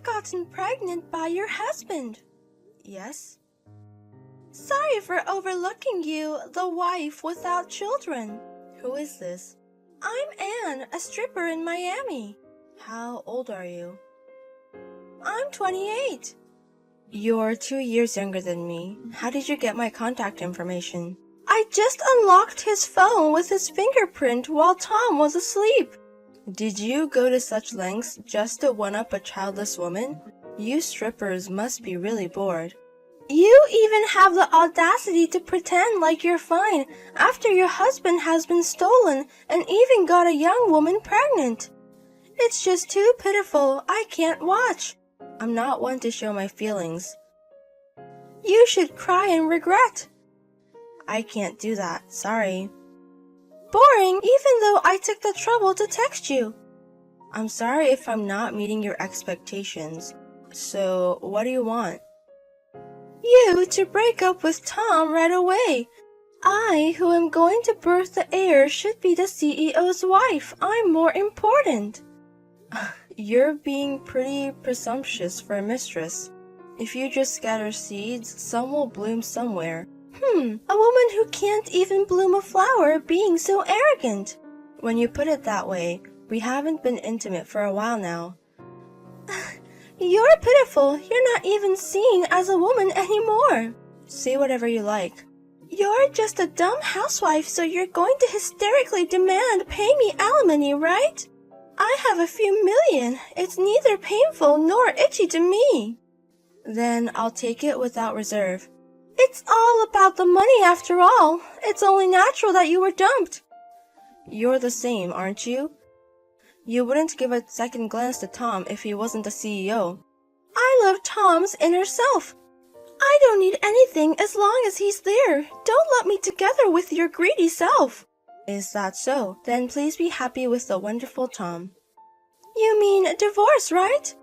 I've gotten pregnant by your husband. Yes? Sorry for overlooking you, the wife without children. Who is this? I'm Anne, a stripper in Miami. How old are you? I'm 28. You're 2 years younger than me. How did you get my contact information? I just unlocked his phone with his fingerprint while Tom was asleep. Did you go to such lengths just to one-up a childless woman? You strippers must be really bored. You even have the audacity to pretend like you're fine after your husband has been stolen and even got a young woman pregnant. It's just too pitiful. I can't watch. I'm not one to show my feelings. You should cry in regret. I can't do that. Sorry. Boring, even though I took the trouble to text you. I'm sorry if I'm not meeting your expectations. So, what do you want? You to break up with Tom right away. I, who am going to birth the heir, should be the CEO's wife. I'm more important. You're being pretty presumptuous for a mistress. If you just scatter seeds, some will bloom somewhere. A woman who can't even bloom a flower being so arrogant. When you put it that way, we haven't been intimate for a while now. You're pitiful. You're not even seen as a woman anymore. Say whatever you like. You're just a dumb housewife, so you're going to hysterically demand pay me alimony, right? I have a few million. It's neither painful nor itchy to me. Then I'll take it without reserve. It's all about the money after all. It's only natural that you were dumped. You're the same, aren't you? You wouldn't give a second glance to Tom if he wasn't the CEO. I love Tom's inner self. I don't need anything as long as he's there. Don't let me together with your greedy self. Is that so? Then please be happy with the wonderful Tom. You mean a divorce, right?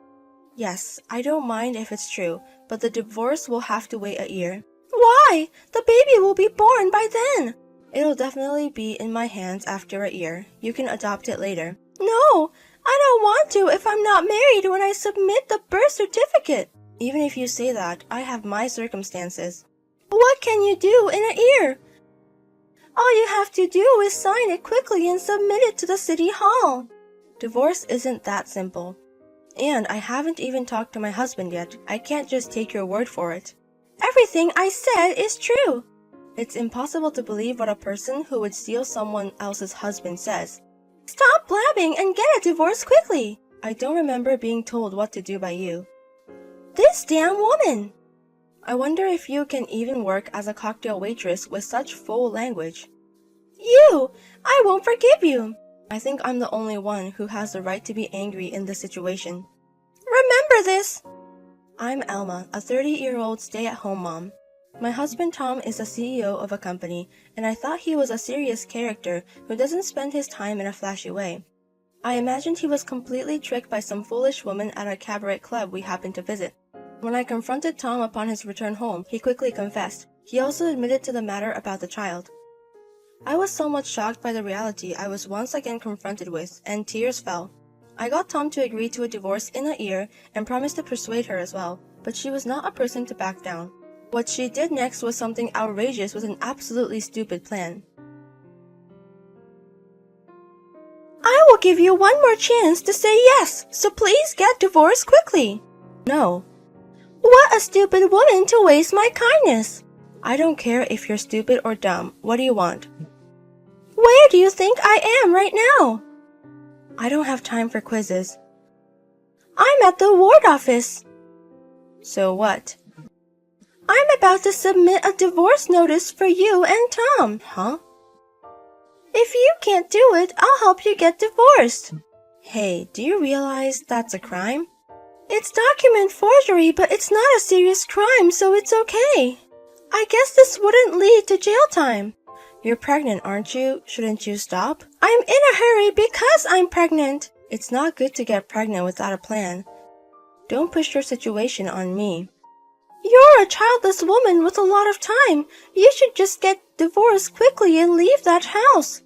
Yes, I don't mind if it's true, but the divorce will have to wait a year. Why? The baby will be born by then. It'll definitely be in my hands after a year. You can adopt it later. No, I don't want to if I'm not married when I submit the birth certificate. Even if you say that, I have my circumstances. What can you do in a year? All you have to do is sign it quickly and submit it to the city hall. Divorce isn't that simple. And I haven't even talked to my husband yet. I can't just take your word for it. Everything I said is true. It's impossible to believe what a person who would steal someone else's husband says. Stop blabbing and get a divorce quickly. I don't remember being told what to do by you. This damn woman. I wonder if you can even work as a cocktail waitress with such full language. You! I won't forgive you. I think I'm the only one who has the right to be angry in this situation. Remember this. I'm Elma, a 30-year-old stay-at-home mom. My husband Tom is the CEO of a company, and I thought he was a serious character who doesn't spend his time in a flashy way. I imagined he was completely tricked by some foolish woman at a cabaret club we happened to visit. When I confronted Tom upon his return home, he quickly confessed. He also admitted to the matter about the child. I was somewhat shocked by the reality I was once again confronted with, and tears fell. I got Tom to agree to a divorce in a year and promised to persuade her as well, but she was not a person to back down. What she did next was something outrageous with an absolutely stupid plan. I will give you one more chance to say yes, so please get divorced quickly. No. What a stupid woman to waste my kindness. I don't care if you're stupid or dumb. What do you want? Where do you think I am right now? I don't have time for quizzes. I'm at the ward office. So what? I'm about to submit a divorce notice for you and Tom. Huh? If you can't do it, I'll help you get divorced. Hey, do you realize that's a crime? It's document forgery, but it's not a serious crime, so it's okay. I guess this wouldn't lead to jail time. You're pregnant, aren't you? Shouldn't you stop? I'm in a hurry because I'm pregnant. It's not good to get pregnant without a plan. Don't push your situation on me. You're a childless woman with a lot of time. You should just get divorced quickly and leave that house.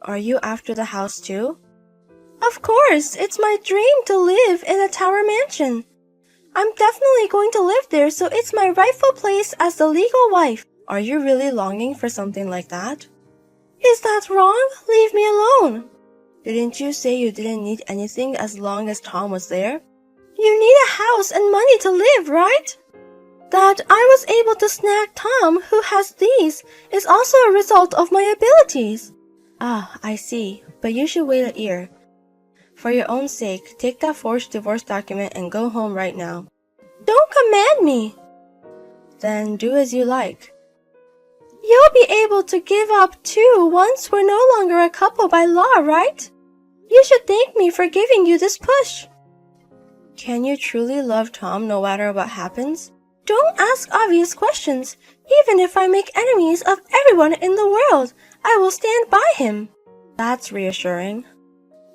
Are you after the house too? Of course, it's my dream to live in a tower mansion. I'm definitely going to live there, so it's my rightful place as the legal wife. Are you really longing for something like that? Is that wrong? Leave me alone. Didn't you say you didn't need anything as long as Tom was there? You need a house and money to live, right? That I was able to snag Tom, who has these, is also a result of my abilities. Ah, I see. But you should wait a year. For your own sake, take that forged divorce document and go home right now. Don't command me. Then do as you like. You'll be able to give up too once we're no longer a couple by law, right? You should thank me for giving you this push. Can you truly love Tom no matter what happens? Don't ask obvious questions. Even if I make enemies of everyone in the world, I will stand by him. That's reassuring.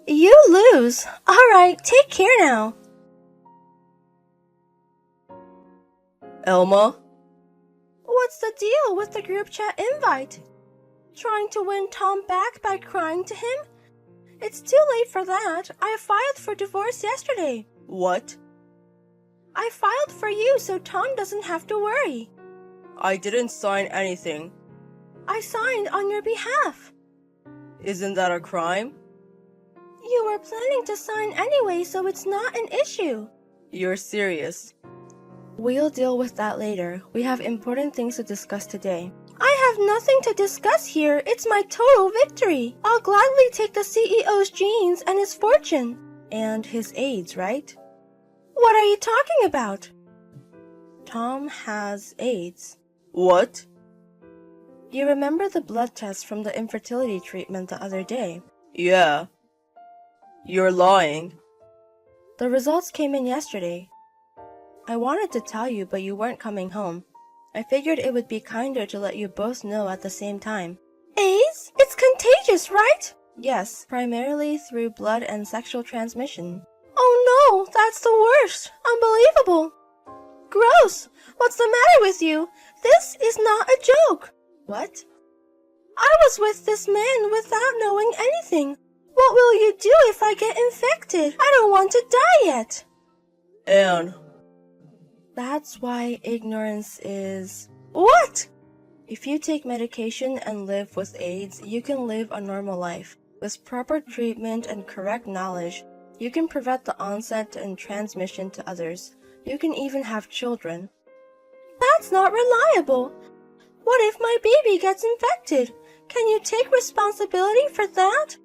You lose. All right, take care now. Elma? What's the deal with the group chat invite? Trying to win Tom back by crying to him? It's too late for that. I filed for divorce yesterday. What? I filed for you so Tom doesn't have to worry. I didn't sign anything. I signed on your behalf. Isn't that a crime? You were planning to sign anyway, so it's not an issue. You're serious. We'll deal with that later. We have important things to discuss today. I have nothing to discuss here. It's my total victory. I'll gladly take the CEO's genes and his fortune. And his AIDS, right? What are you talking about? Tom has AIDS. What? You remember the blood test from the infertility treatment the other day? Yeah. You're lying. The results came in yesterday. I wanted to tell you, but you weren't coming home. I figured it would be kinder to let you both know at the same time. AIDS? It's contagious, right? Yes, primarily through blood and sexual transmission. Oh no, that's the worst. Unbelievable. Gross. What's the matter with you? This is not a joke. What? I was with this man without knowing anything. What will you do if I get infected? I don't want to die yet. Anne. That's why ignorance is... What? If you take medication and live with AIDS, you can live a normal life. With proper treatment and correct knowledge, you can prevent the onset and transmission to others. You can even have children. That's not reliable. What if my baby gets infected? Can you take responsibility for that?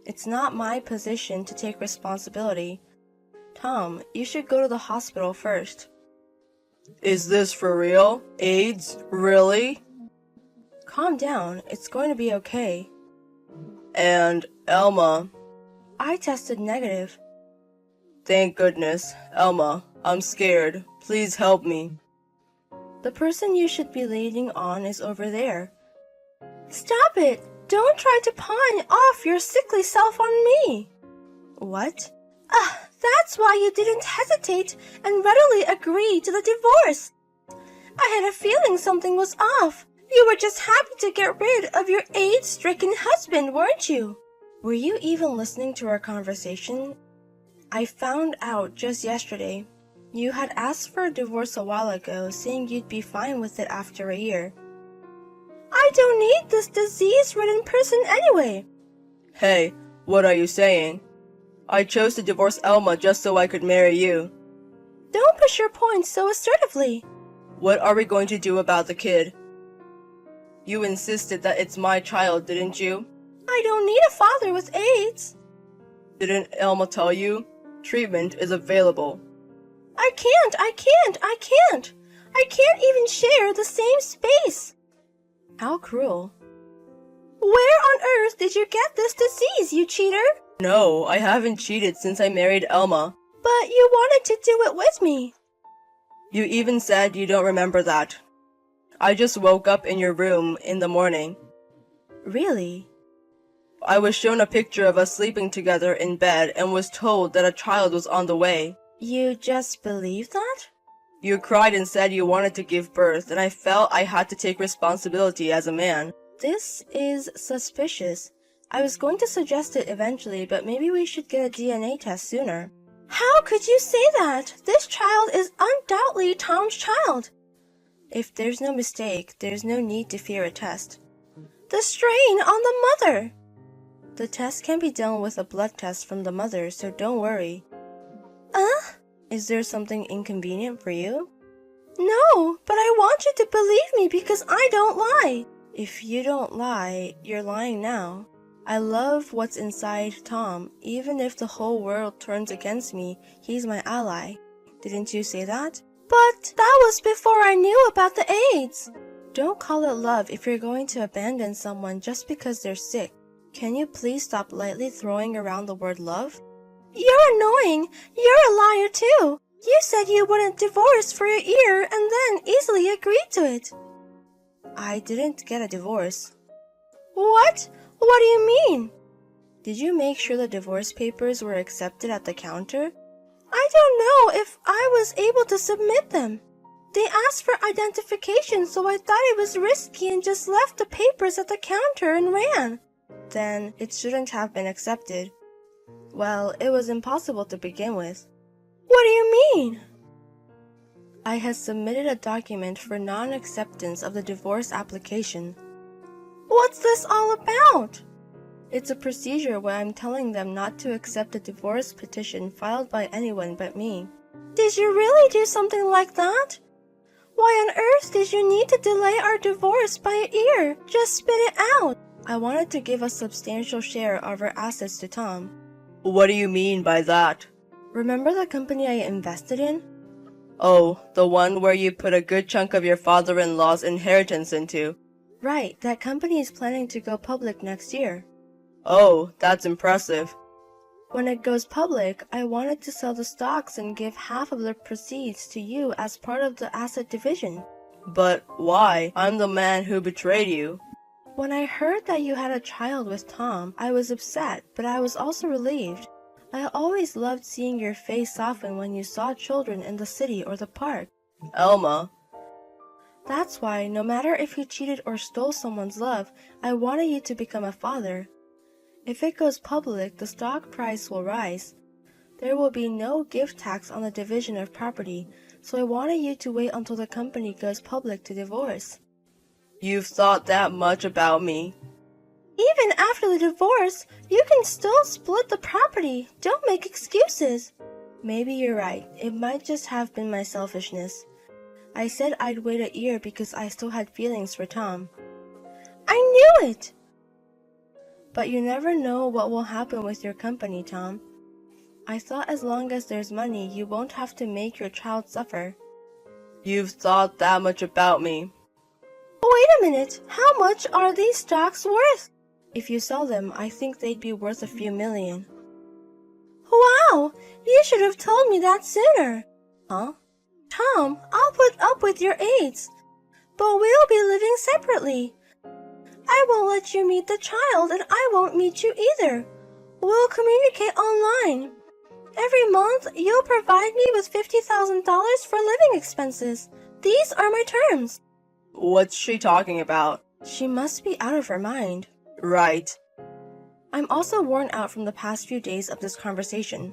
It's not my position to take responsibility. Tom, you should go to the hospital first. Is this for real? AIDS? Really? Calm down. It's going to be okay. And Elma. I tested negative. Thank goodness. Elma, I'm scared. Please help me. The person you should be leaning on is over there. Stop it! Don't try to pawn off your sickly self on me. What? That's why you didn't hesitate and readily agree to the divorce. I had a feeling something was off. You were just happy to get rid of your AIDS-stricken husband, weren't you? Were you even listening to our conversation? I found out just yesterday. You had asked for a divorce a while ago, saying you'd be fine with it after a year. I don't need this disease-ridden person anyway. Hey, what are you saying? I chose to divorce Elma just so I could marry you. Don't push your points so assertively. What are we going to do about the kid? You insisted that it's my child, didn't you? I don't need a father with AIDS. Didn't Elma tell you? Treatment is available. I can't even share the same space. How cruel. Where on earth did you get this disease, you cheater? No, I haven't cheated since I married Elma. But you wanted to do it with me. You even said you don't remember that. I just woke up in your room in the morning. Really? I was shown a picture of us sleeping together in bed and was told that a child was on the way. You just believed that? You cried and said you wanted to give birth, and I felt I had to take responsibility as a man. This is suspicious. I was going to suggest it eventually, but maybe we should get a DNA test sooner. How could you say that? This child is undoubtedly Tom's child. If there's no mistake, there's no need to fear a test. The strain on the mother. The test can be done with a blood test from the mother, so don't worry. Is there something inconvenient for you? No, but I want you to believe me because I don't lie. If you don't lie, you're lying now. I love what's inside Tom. Even if the whole world turns against me, he's my ally. Didn't you say that? But that was before I knew about the AIDS. Don't call it love if you're going to abandon someone just because they're sick. Can you please stop lightly throwing around the word love? You're annoying. You're a liar too. You said you wouldn't divorce for a year and then easily agreed to it. I didn't get a divorce. What? What do you mean? Did you make sure the divorce papers were accepted at the counter? I don't know if I was able to submit them. They asked for identification, so I thought it was risky and just left the papers at the counter and ran. Then it shouldn't have been accepted. Well, it was impossible to begin with. What do you mean? I had submitted a document for non-acceptance of the divorce application. What's this all about? It's a procedure where I'm telling them not to accept a divorce petition filed by anyone but me. Did you really do something like that? Why on earth did you need to delay our divorce by a year? Just spit it out. I wanted to give a substantial share of our assets to Tom. What do you mean by that? Remember the company I invested in? Oh, the one where you put a good chunk of your father-in-law's inheritance into. Right, that company is planning to go public next year. Oh, that's impressive. When it goes public, I wanted to sell the stocks and give half of the proceeds to you as part of the asset division. But why? I'm the man who betrayed you. When I heard that you had a child with Tom, I was upset, but I was also relieved. I always loved seeing your face soften when you saw children in the city or the park. Elma. That's why, no matter if you cheated or stole someone's love, I wanted you to become a father. If it goes public, the stock price will rise. There will be no gift tax on the division of property, so I wanted you to wait until the company goes public to divorce. You've thought that much about me. Even after the divorce, you can still split the property. Don't make excuses. Maybe you're right. It might just have been my selfishness. I said I'd wait a year because I still had feelings for Tom. I knew it! But you never know what will happen with your company, Tom. I thought as long as there's money, you won't have to make your child suffer. You've thought that much about me. Wait a minute. How much are these stocks worth? If you sell them, I think they'd be worth a few million. Wow! You should have told me that sooner. Huh? Tom, I'll put up with your AIDS, but we'll be living separately. I won't let you meet the child, and I won't meet you either. We'll communicate online. Every month, you'll provide me with $50,000 for living expenses. These are my terms. What's she talking about? She must be out of her mind. Right. I'm also worn out from the past few days of this conversation.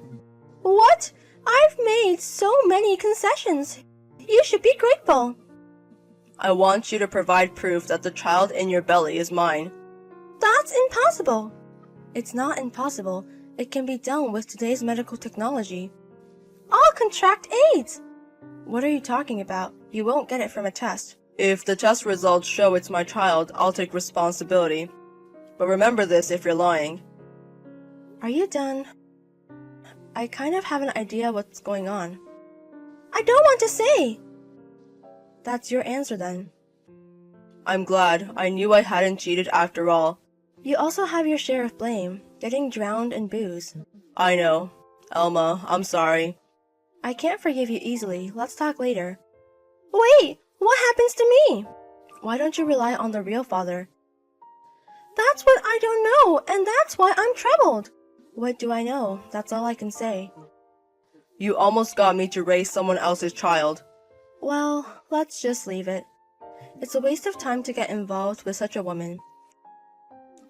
What? I've made so many concessions. You should be grateful. I want you to provide proof that the child in your belly is mine. That's impossible. It's not impossible. It can be done with today's medical technology. I'll contract AIDS. What are you talking about? You won't get it from a test. If the test results show it's my child, I'll take responsibility. But remember this if you're lying. Are you done? I kind of have an idea what's going on. I don't want to say. That's your answer then. I'm glad. I knew I hadn't cheated after all. You also have your share of blame, getting drowned in booze. I know. Elma, I'm sorry. I can't forgive you easily. Let's talk later. Wait, what happens to me? Why don't you rely on the real father? That's what I don't know, and that's why I'm troubled. What do I know? That's all I can say. You almost got me to raise someone else's child. Well, let's just leave it. It's a waste of time to get involved with such a woman.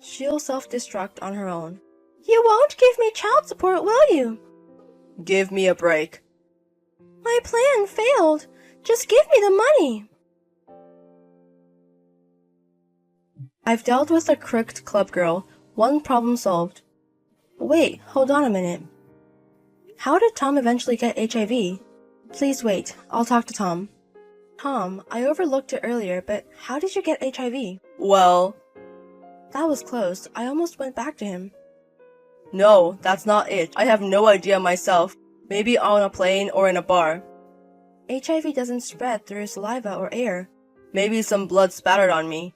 She'll self-destruct on her own. You won't give me child support, will you? Give me a break. My plan failed. Just give me the money. I've dealt with a crooked club girl. One problem solved. Wait, hold on a minute. How did Tom eventually get HIV? Please wait, I'll talk to Tom. Tom, I overlooked it earlier, but how did you get HIV? Well, That was close. I almost went back to him. no, that's not it. I have no idea myself. Maybe on a plane or in a bar. HIV doesn't spread through saliva or air. Maybe some blood spattered on me.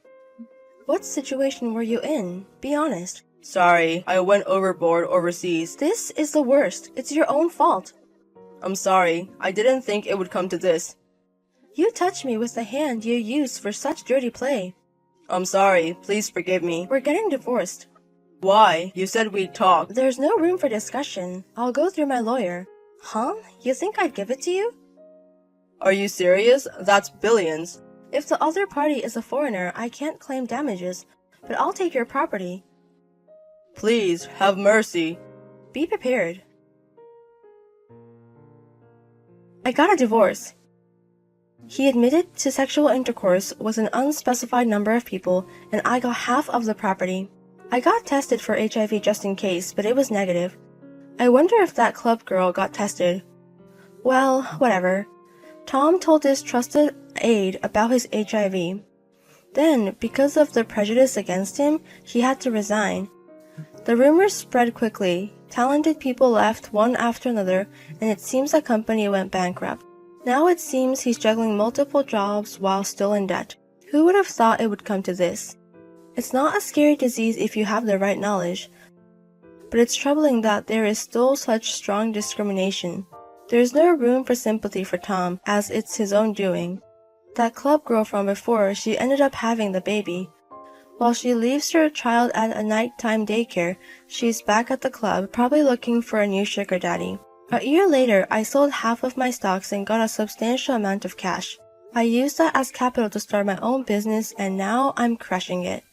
What situation were you in? Be honest. Sorry, I went overboard overseas. This is the worst. It's your own fault. I'm sorry. I didn't think it would come to this. You touched me with the hand you used for such dirty play. I'm sorry. Please forgive me. We're getting divorced. Why? You said we'd talk. There's no room for discussion. I'll go through my lawyer. Huh? You think I'd give it to you? Are you serious? That's billions. If the other party is a foreigner, I can't claim damages, but I'll take your property. Please, have mercy. Be prepared. I got a divorce. He admitted to sexual intercourse with an unspecified number of people, and I got half of the property. I got tested for HIV just in case, but it was negative. I wonder if that club girl got tested. Well, whatever. Tom told his trusted aide about his HIV. Then, because of the prejudice against him, he had to resign. The rumors spread quickly. Talented people left one after another, and it seems the company went bankrupt. Now it seems he's juggling multiple jobs while still in debt. Who would have thought it would come to this? It's not a scary disease if you have the right knowledge, but it's troubling that there is still such strong discrimination. There's no room for sympathy for Tom, as it's his own doing. That club girl from before, she ended up having the baby. While she leaves her child at a nighttime daycare, she's back at the club, probably looking for a new sugar daddy. A year later, I sold half of my stocks and got a substantial amount of cash. I used that as capital to start my own business, and now I'm crushing it.